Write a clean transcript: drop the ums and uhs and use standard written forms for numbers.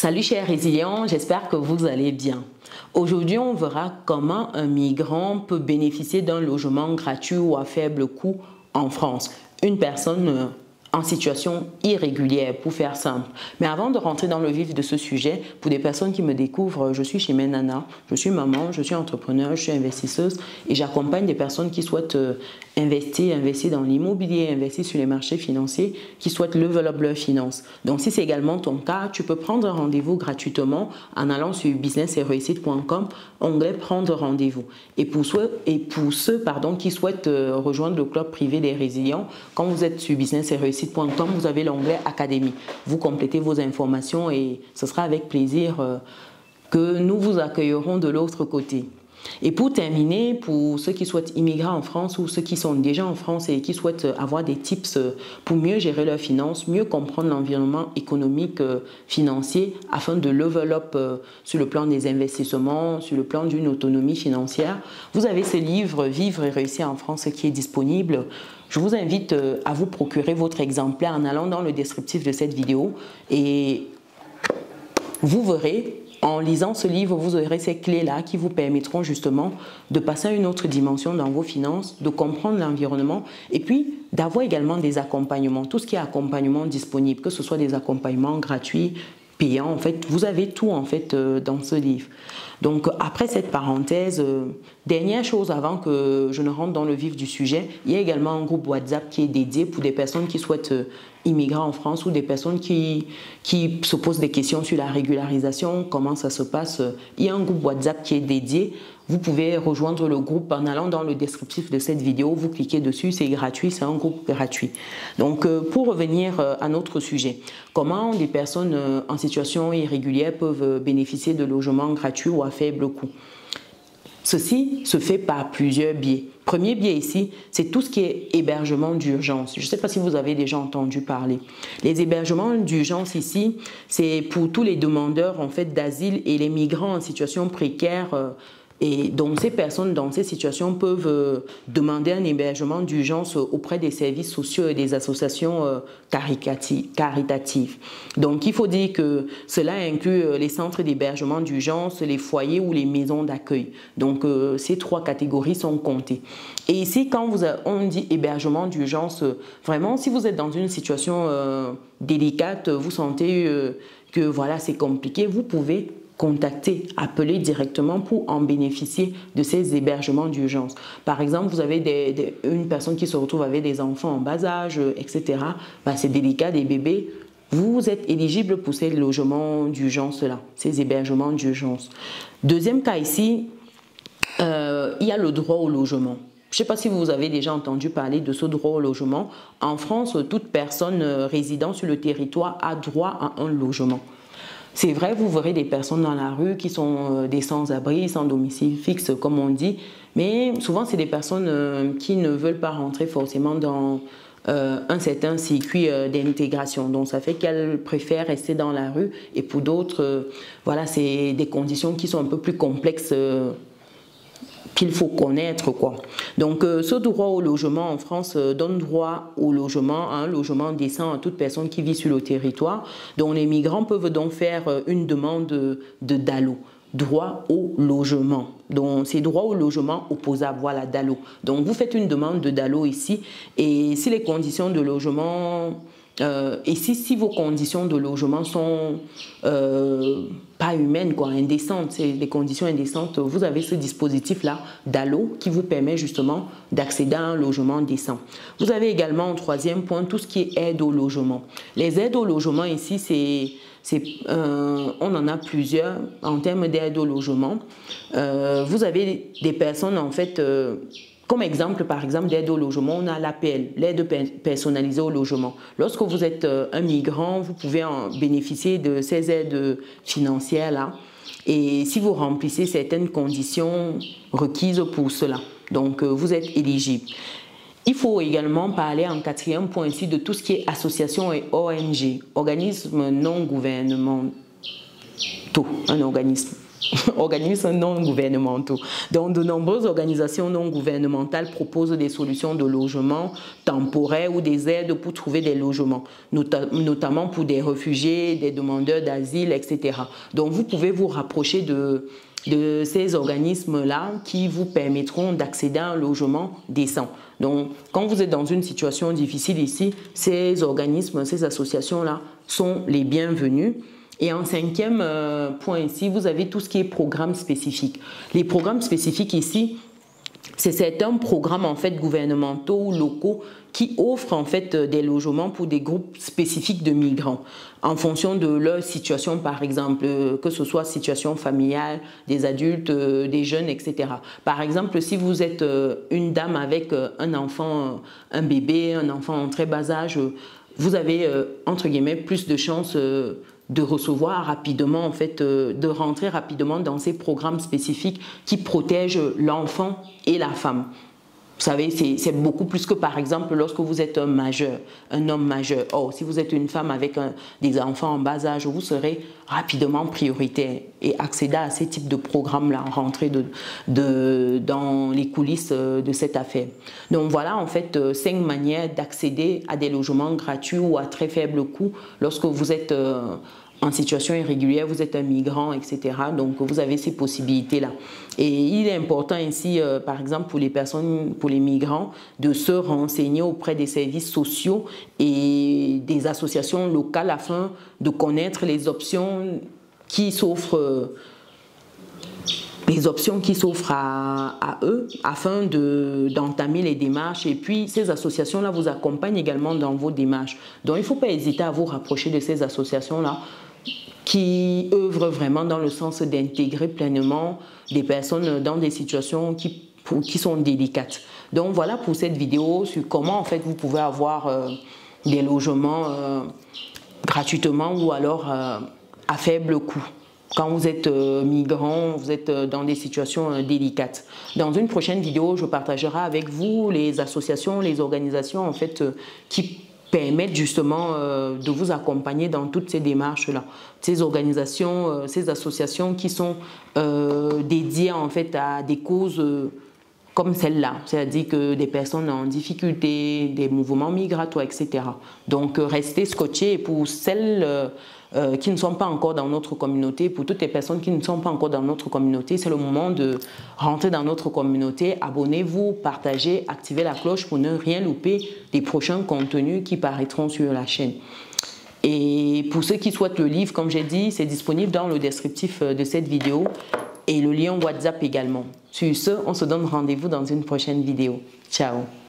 Salut chers résilients, j'espère que vous allez bien. Aujourd'hui, on verra comment un migrant peut bénéficier d'un logement gratuit ou à faible coût en France. Une personne en situation irrégulière, pour faire simple. Mais avant de rentrer dans le vif de ce sujet, pour des personnes qui me découvrent, je suis Chimène Nana, je suis maman, je suis entrepreneur, je suis investisseuse et j'accompagne des personnes qui souhaitent investir dans l'immobilier, investir sur les marchés financiers, qui souhaitent level up leurs finances. Donc si c'est également ton cas, tu peux prendre un rendez-vous gratuitement en allant sur business-et-réussite.com, onglet prendre rendez-vous. Et pour ceux qui souhaitent rejoindre le club privé des résilients, quand vous êtes sur business-et-réussite.com, vous avez l'onglet Académie. Vous complétez vos informations et ce sera avec plaisir que nous vous accueillerons de l'autre côté. Et pour terminer, pour ceux qui souhaitent immigrer en France ou ceux qui sont déjà en France et qui souhaitent avoir des tips pour mieux gérer leurs finances, mieux comprendre l'environnement économique, financier, afin de level up sur le plan des investissements, sur le plan d'une autonomie financière, vous avez ce livre « Vivre et réussir en France » qui est disponible. Je vous invite à vous procurer votre exemplaire en allant dans le descriptif de cette vidéo et vous verrez. En lisant ce livre, vous aurez ces clés-là qui vous permettront justement de passer à une autre dimension dans vos finances, de comprendre l'environnement et puis d'avoir également des accompagnements. Tout ce qui est accompagnement disponible, que ce soit des accompagnements gratuits, payants, en fait, vous avez tout en fait dans ce livre. Donc après cette parenthèse, dernière chose avant que je ne rentre dans le vif du sujet, il y a également un groupe WhatsApp qui est dédié pour des personnes qui souhaitent immigrer en France ou des personnes qui se posent des questions sur la régularisation, comment ça se passe. Il y a un groupe WhatsApp qui est dédié. Vous pouvez rejoindre le groupe en allant dans le descriptif de cette vidéo, vous cliquez dessus, c'est gratuit, c'est un groupe gratuit. Donc pour revenir à notre sujet, comment des personnes en situation irrégulière peuvent bénéficier de logements gratuits ou à faible coût? Ceci se fait par plusieurs biais. Premier biais ici, c'est tout ce qui est hébergement d'urgence. Je ne sais pas si vous avez déjà entendu parler. Les hébergements d'urgence ici, c'est pour tous les demandeurs en fait d'asile et les migrants en situation précaire. Et donc ces personnes dans ces situations peuvent demander un hébergement d'urgence auprès des services sociaux et des associations caritatives. Donc il faut dire que cela inclut les centres d'hébergement d'urgence, les foyers ou les maisons d'accueil. Donc ces trois catégories sont comptées. Et ici quand on dit hébergement d'urgence, vraiment si vous êtes dans une situation délicate, vous sentez que voilà c'est compliqué, vous pouvez contacter, appeler directement pour en bénéficier de ces hébergements d'urgence. Par exemple, vous avez une personne qui se retrouve avec des enfants en bas âge, etc. C'est délicat, des bébés. Vous êtes éligible pour ces logements d'urgence-là, ces hébergements d'urgence. Deuxième cas ici, il y a le droit au logement. Je ne sais pas si vous avez déjà entendu parler de ce droit au logement. En France, toute personne résidant sur le territoire a droit à un logement. C'est vrai, vous verrez des personnes dans la rue qui sont des sans-abri, sans domicile fixe, comme on dit, mais souvent, c'est des personnes qui ne veulent pas rentrer forcément dans un certain circuit d'intégration. Donc, ça fait qu'elles préfèrent rester dans la rue. Et pour d'autres, voilà, c'est des conditions qui sont un peu plus complexes qu'il faut connaître, quoi. Donc ce droit au logement en France donne droit au logement, à un logement décent à toute personne qui vit sur le territoire. Donc les migrants peuvent donc faire une demande de DALO, droit au logement. Donc c'est droit au logement opposable, voilà, DALO. Donc vous faites une demande de DALO ici et si les conditions de logement si vos conditions de logement sont pas humaines, quoi, indécentes, c'est des conditions indécentes, vous avez ce dispositif-là DALO qui vous permet justement d'accéder à un logement décent. Vous avez également en troisième point tout ce qui est aide au logement. Les aides au logement ici, on en a plusieurs en termes d'aide au logement. Vous avez des personnes en fait... Comme exemple, par exemple, d'aide au logement, on a l'APL, l'aide personnalisée au logement. Lorsque vous êtes un migrant, vous pouvez en bénéficier de ces aides financières-là. Et si vous remplissez certaines conditions requises pour cela, donc vous êtes éligible. Il faut également parler en quatrième point ici de tout ce qui est association et ONG, organismes non gouvernementaux, un organisme organismes non gouvernementaux. Donc, de nombreuses organisations non gouvernementales proposent des solutions de logement temporaires ou des aides pour trouver des logements, notamment pour des réfugiés, des demandeurs d'asile, etc. Donc, vous pouvez vous rapprocher de ces organismes-là qui vous permettront d'accéder à un logement décent. Donc, quand vous êtes dans une situation difficile ici, ces organismes, ces associations-là sont les bienvenus. Et en cinquième point ici, vous avez tout ce qui est programmes spécifiques. Les programmes spécifiques ici, c'est certains programmes en fait gouvernementaux ou locaux qui offrent en fait des logements pour des groupes spécifiques de migrants en fonction de leur situation, par exemple, que ce soit situation familiale, des adultes, des jeunes, etc. Par exemple, si vous êtes une dame avec un enfant, un bébé, un enfant en très bas âge, vous avez entre guillemets plus de chances de recevoir rapidement, en fait, de rentrer rapidement dans ces programmes spécifiques qui protègent l'enfant et la femme. Vous savez, c'est beaucoup plus que par exemple lorsque vous êtes un majeur, un homme majeur. Or, si vous êtes une femme avec des enfants en bas âge, vous serez rapidement prioritaire et accéder à ces types de programmes-là, rentrer dans les coulisses de cette affaire. Donc voilà en fait 5 manières d'accéder à des logements gratuits ou à très faible coût lorsque vous êtes en situation irrégulière, vous êtes un migrant, etc. Donc, vous avez ces possibilités-là. Et il est important ici, par exemple, pour les personnes, pour les migrants, de se renseigner auprès des services sociaux et des associations locales afin de connaître les options qui s'offrent à eux afin d'entamer les démarches. Et puis, ces associations-là vous accompagnent également dans vos démarches. Donc, il ne faut pas hésiter à vous rapprocher de ces associations-là qui œuvrent vraiment dans le sens d'intégrer pleinement des personnes dans des situations qui sont délicates. Donc, voilà pour cette vidéo sur comment, en fait, vous pouvez avoir des logements gratuitement ou alors à faible coût. Quand vous êtes migrant, vous êtes dans des situations délicates. Dans une prochaine vidéo, je partagerai avec vous les associations, les organisations en fait, qui permettent justement de vous accompagner dans toutes ces démarches-là. Ces organisations, ces associations qui sont dédiées en fait à des causes comme celle-là, c'est-à-dire que des personnes en difficulté, des mouvements migratoires, etc. Donc, restez scotchés. Et pour celles qui ne sont pas encore dans notre communauté, pour toutes les personnes qui ne sont pas encore dans notre communauté, c'est le moment de rentrer dans notre communauté. Abonnez-vous, partagez, activez la cloche pour ne rien louper des prochains contenus qui paraîtront sur la chaîne. Et pour ceux qui souhaitent le livre, comme j'ai dit, c'est disponible dans le descriptif de cette vidéo et le lien WhatsApp également. Sur ce, on se donne rendez-vous dans une prochaine vidéo. Ciao!